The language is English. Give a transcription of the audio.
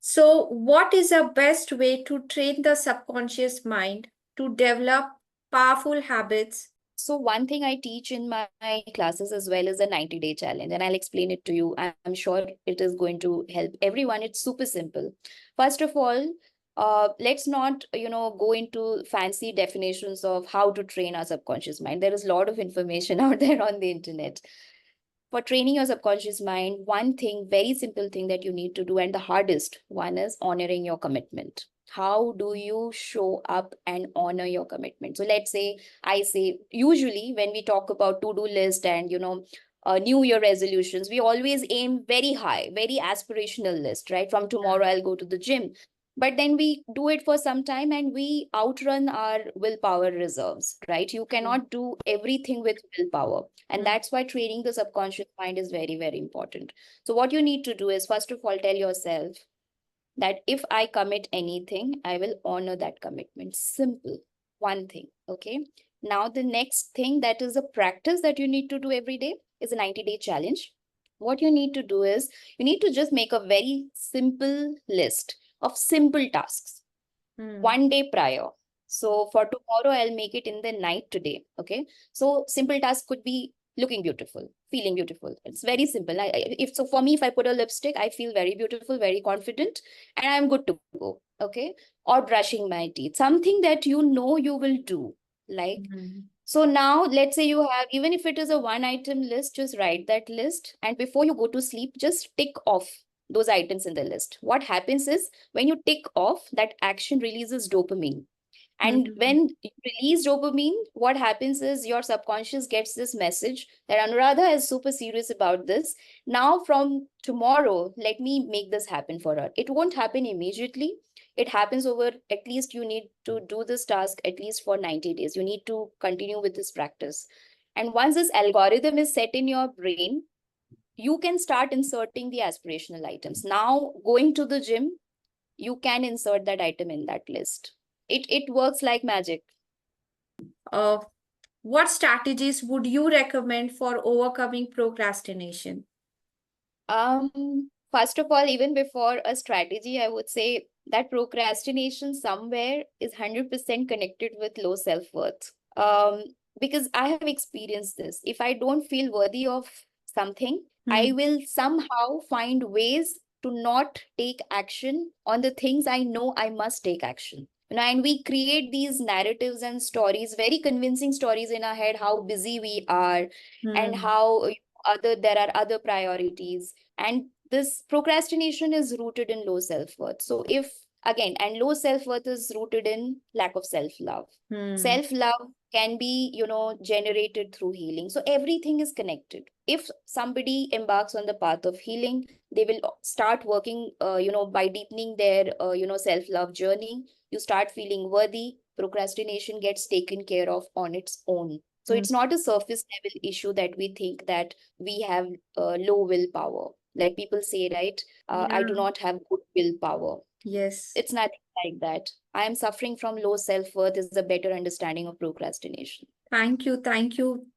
So, what is the best way to train the subconscious mind to develop powerful habits? So one thing I teach in my classes as well is a 90-day challenge, and I'll explain it to you. I'm sure it is going to help everyone. It's super simple. First of all, let's not, go into fancy definitions of how to train our subconscious mind. There is a lot of information out there on the internet. For training your subconscious mind, one thing, very simple thing that you need to do, and the hardest one, is honoring your commitment. How do you show up and honor your commitment? So let's say I say, usually when we talk about to-do list and New Year resolutions, we always aim very high, very aspirational list, right? From tomorrow, I'll go to the gym. But then we do it for some time and we outrun our willpower reserves, right? You cannot do everything with willpower. And that's why training the subconscious mind is very, very important. So what you need to do is, first of all, tell yourself that if I commit anything, I will honor that commitment. Simple. One thing. Okay. Now, the next thing, that is a practice that you need to do every day, is a 90-day challenge. What you need to do is you need to just make a very simple list of simple tasks one day prior. So for tomorrow, I'll make it in the night today. Okay. So simple task could be looking beautiful, feeling beautiful. It's very simple. If so, for me, if I put a lipstick, I feel very beautiful, very confident, and I'm good to go. Okay. Or brushing my teeth, something that you will do. Like, so now let's say you have, even if it is a one item list, just write that list. And before you go to sleep, just tick off those items in the list. What happens is, when you tick off, that action releases dopamine. And when you release dopamine, what happens is your subconscious gets this message that Anuradha is super serious about this. Now, from tomorrow, let me make this happen for her. It won't happen immediately. It happens over, at least you need to do this task at least for 90 days. You need to continue with this practice. And once this algorithm is set in your brain, you can start inserting the aspirational items. Now, going to the gym, you can insert that item in that list. It works like magic. Uh, what strategies would you recommend for overcoming procrastination? First of all, even before a strategy, I would say that procrastination somewhere is 100% connected with low self-worth. Because I have experienced this. If I don't feel worthy of something, I will somehow find ways to not take action on the things I know I must take action. And we create these narratives and stories, very convincing stories in our head, how busy we are and how there are other priorities. And this procrastination is rooted in low self-worth. So if again, and low self-worth is rooted in lack of self-love. Self-love can be, generated through healing. So everything is connected. If somebody embarks on the path of healing, they will start working, by deepening their, self-love journey. You start feeling worthy. Procrastination gets taken care of on its own. So it's not a surface level issue that we think that we have low willpower. Like people say, right? I do not have good willpower. Yes. It's nothing like that. I am suffering from low self-worth is a better understanding of procrastination. Thank you. Thank you.